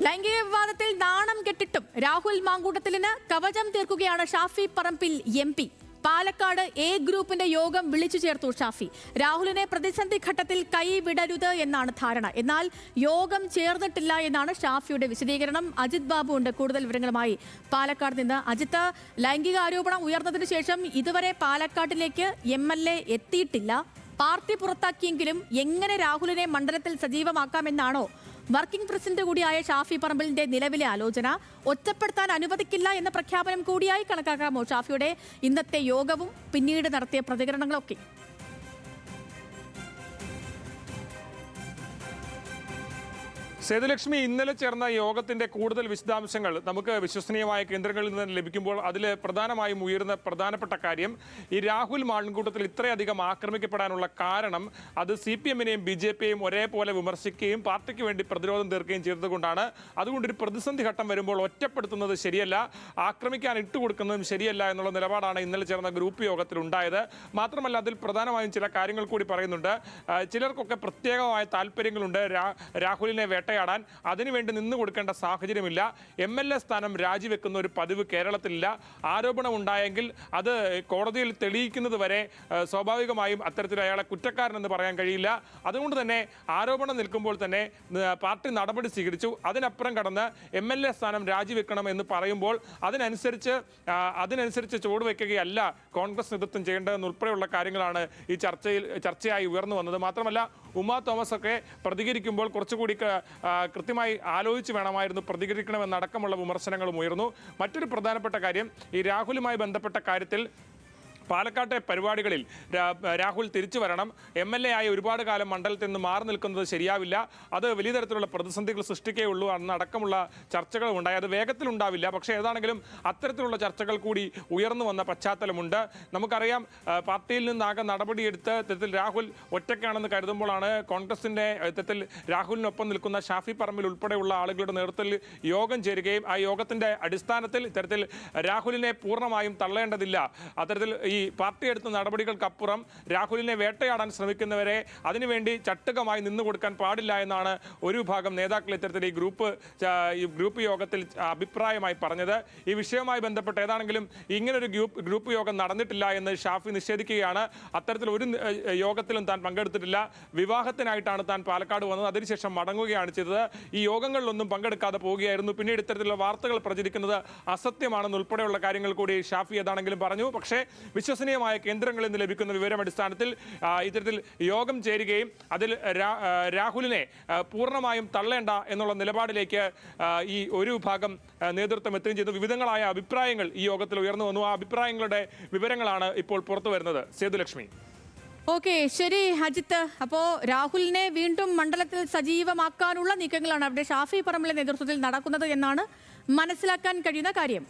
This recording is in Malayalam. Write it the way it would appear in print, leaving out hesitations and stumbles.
ലൈംഗിക വിവാദത്തിൽ നാണം കെട്ടിട്ടും രാഹുൽ മാങ്കൂട്ടത്തിലിന് കവചം തീർക്കുകയാണ് ഷാഫി പറമ്പിൽ MP. പാലക്കാട് എ ഗ്രൂപ്പിന്റെ യോഗം വിളിച്ചു ചേർത്തു ഷാഫി. രാഹുലിനെ പ്രതിസന്ധി ഘട്ടത്തിൽ കൈവിടരുത് എന്നാണ് ധാരണ. എന്നാൽ യോഗം ചേർന്നിട്ടില്ല എന്നാണ് ഷാഫിയുടെ വിശദീകരണം. അജിത് ബാബു ഉണ്ട് കൂടുതൽ വിവരങ്ങളുമായി പാലക്കാട് നിന്ന്. അജിത്ത്, ലൈംഗിക ആരോപണം ഉയർന്നതിനു ശേഷം ഇതുവരെ പാലക്കാട്ടിലേക്ക് MLA എത്തിയിട്ടില്ല. പാർട്ടി പുറത്താക്കിയെങ്കിലും എങ്ങനെ രാഹുലിനെ മണ്ഡലത്തിൽ സജീവമാക്കാമെന്നാണോ വർക്കിംഗ് പ്രസിഡന്റ് കൂടിയായ ഷാഫി പറമ്പിലിന്റെ നിലവിലെ ആലോചന? ഒറ്റപ്പെടുത്താൻ അനുവദിക്കില്ല എന്ന പ്രഖ്യാപനം കൂടിയായി കണക്കാക്കാമോ ഷാഫിയുടെ ഇന്നത്തെ യോഗവും പിന്നീട് നടത്തിയ പ്രതികരണങ്ങളൊക്കെ? സേതുലക്ഷ്മി, ഇന്നലെ ചേർന്ന യോഗത്തിന്റെ കൂടുതൽ വിശദാംശങ്ങൾ നമുക്ക് വിശ്വസനീയമായ കേന്ദ്രങ്ങളിൽ നിന്ന് ലഭിക്കുമ്പോൾ അതിൽ പ്രധാനമായും ഉയർന്ന പ്രധാനപ്പെട്ട കാര്യം ഈ രാഹുൽ മാങ്കൂട്ടത്തിൽ ഇത്രയധികം ആക്രമിക്കപ്പെടാനുള്ള കാരണം അത് CPM-നെയും BJP-യെയും ഒരേപോലെ വിമർശിക്കുകയും പാർട്ടിക്ക് വേണ്ടി പ്രതിരോധം തീർക്കുകയും ചെയ്തതുകൊണ്ടാണ്. അതുകൊണ്ടൊരു പ്രതിസന്ധി ഘട്ടം വരുമ്പോൾ ഒറ്റപ്പെടുത്തുന്നത് ശരിയല്ല, ആക്രമിക്കാൻ ഇട്ടുകൊടുക്കുന്നതും ശരിയല്ല എന്നുള്ള നിലപാടാണ് ഇന്നലെ ചേർന്ന ഗ്രൂപ്പ് യോഗത്തിൽ ഉണ്ടായത്. മാത്രമല്ല, അതിൽ പ്രധാനമായും ചില കാര്യങ്ങൾ കൂടി പറയുന്നുണ്ട്. ചിലർക്കൊക്കെ പ്രത്യേകമായ താല്പര്യങ്ങളുണ്ട് രാഹുലിനെ വേട്ടയാടാൻ. അതിനുവേണ്ടി നിന്നു കൊടുക്കേണ്ട സാഹചര്യമില്ല. MLA സ്ഥാനം രാജിവെക്കുന്ന ഒരു പതിവ് കേരളത്തിലില്ല. ആരോപണം ഉണ്ടായെങ്കിൽ അത് കോടതിയിൽ തെളിയിക്കുന്നത് വരെ സ്വാഭാവികമായും അത്തരത്തിൽ അയാളെ കുറ്റക്കാരനെന്ന് പറയാൻ കഴിയില്ല. അതുകൊണ്ട് തന്നെ ആരോപണം നിൽക്കുമ്പോൾ തന്നെ പാർട്ടി നടപടി സ്വീകരിച്ചു. അതിനപ്പുറം കടന്ന് MLA സ്ഥാനം രാജിവെക്കണം എന്ന് പറയുമ്പോൾ അതിനനുസരിച്ച് ചുവടുവെക്കുകയല്ല കോൺഗ്രസ് നേതൃത്വം ചെയ്യേണ്ടതെന്നുൾപ്പെടെയുള്ള കാര്യങ്ങളാണ് ഈ ചർച്ചയായി ഉയർന്നു വന്നത്. മാത്രമല്ല, ഉമാ തോമസ് ഒക്കെ പ്രതികരിക്കുമ്പോൾ കുറച്ചുകൂടി കൃത്യമായി ആലോചിച്ച് വേണമായിരുന്നു പ്രതികരിക്കണമെന്നടക്കമുള്ള വിമർശനങ്ങളും ഉയർന്നു. മറ്റൊരു പ്രധാനപ്പെട്ട കാര്യം, ഈ രാഹുലുമായി ബന്ധപ്പെട്ട കാര്യത്തിൽ പാലക്കാട്ടെ പരിപാടികളിൽ രാഹുൽ തിരിച്ചു വരണം. MLA ആയി ഒരുപാട് കാലം മണ്ഡലത്തിൽ നിന്ന് മാറി നിൽക്കുന്നത് ശരിയാവില്ല, അത് വലിയ തരത്തിലുള്ള പ്രതിസന്ധികൾ സൃഷ്ടിക്കുകയുള്ളൂ എന്നടക്കമുള്ള ചർച്ചകളും ഉണ്ടായി. അത് വേഗത്തിലുണ്ടാവില്ല, പക്ഷേ ഏതാണെങ്കിലും അത്തരത്തിലുള്ള ചർച്ചകൾ കൂടി ഉയർന്നു വന്ന പശ്ചാത്തലമുണ്ട്. നമുക്കറിയാം, പാർട്ടിയിൽ നിന്നാകെ നടപടിയെടുത്ത് ഇത്തരത്തിൽ രാഹുൽ ഒറ്റയ്ക്കാണെന്ന് കരുതുമ്പോഴാണ് കോൺഗ്രസിൻ്റെ ഇത്തരത്തിൽ രാഹുലിനൊപ്പം നിൽക്കുന്ന ഷാഫി പറമ്പിൽ ഉൾപ്പെടെയുള്ള ആളുകളുടെ നേതൃത്വത്തിൽ യോഗം ചേരുകയും ആ യോഗത്തിൻ്റെ അടിസ്ഥാനത്തിൽ ഇത്തരത്തിൽ രാഹുലിനെ പൂർണ്ണമായും തള്ളേണ്ടതില്ല, അത്തരത്തിൽ ഈ പാർട്ടി എടുത്ത നടപടികൾക്കപ്പുറം രാഹുലിനെ വേട്ടയാടാൻ ശ്രമിക്കുന്നവരെ അതിനുവേണ്ടി ചട്ടുകമായി നിന്നു കൊടുക്കാൻ പാടില്ല എന്നാണ് ഒരു വിഭാഗം നേതാക്കൾ ഇത്തരത്തിൽ ഈ ഗ്രൂപ്പ് യോഗത്തിൽ അഭിപ്രായമായി പറഞ്ഞത്. ഈ വിഷയവുമായി ബന്ധപ്പെട്ട് ഏതാണെങ്കിലും ഇങ്ങനൊരു ഗ്രൂപ്പ് യോഗം നടന്നിട്ടില്ല എന്ന് ഷാഫി നിഷേധിക്കുകയാണ്. അത്തരത്തിൽ ഒരു യോഗത്തിലും താൻ പങ്കെടുത്തിട്ടില്ല. വിവാഹത്തിനായിട്ടാണ് താൻ പാലക്കാട് വന്നത്, അതിനുശേഷം മടങ്ങുകയാണ് ചെയ്തത്. ഈ യോഗങ്ങളിലൊന്നും പങ്കെടുക്കാതെ പോവുകയായിരുന്നു. പിന്നീട് ഇത്തരത്തിലുള്ള വാർത്തകൾ പ്രചരിക്കുന്നത് അസത്യമാണെന്ന് ഉൾപ്പെടെയുള്ള കാര്യങ്ങൾ കൂടി ഷാഫി ഏതാണെങ്കിലും പറഞ്ഞു. പക്ഷേ വിശ്വസനീയമായ കേന്ദ്രങ്ങളിൽ നിന്ന് ലഭിക്കുന്ന വിവരമടിസ്ഥാനത്തിൽ ഇത്തരത്തിൽ യോഗം ചേരുകയും അതിൽ രാഹുലിനെ പൂർണ്ണമായും തള്ളേണ്ട എന്നുള്ള നിലപാടിലേക്ക് ഈ ഒരു വിഭാഗം നേതൃത്വം എത്തുകയും ചെയ്തു. വിവിധങ്ങളായ അഭിപ്രായങ്ങൾ ഈ യോഗത്തിൽ ഉയർന്നു വന്നു. ആ അഭിപ്രായങ്ങളുടെ വിവരങ്ങളാണ് ഇപ്പോൾ പുറത്തു വരുന്നത്. സേതുലക്ഷ്മി. ഓക്കെ, ശരി അജിത്ത്. അപ്പോൾ രാഹുലിനെ വീണ്ടും മണ്ഡലത്തിൽ സജീവമാക്കാനുള്ള നീക്കങ്ങളാണ് അവിടെ ഷാഫി പറമ്പിലെ നേതൃത്വത്തിൽ നടക്കുന്നത് എന്നാണ് മനസ്സിലാക്കാൻ കഴിയുന്ന കാര്യം.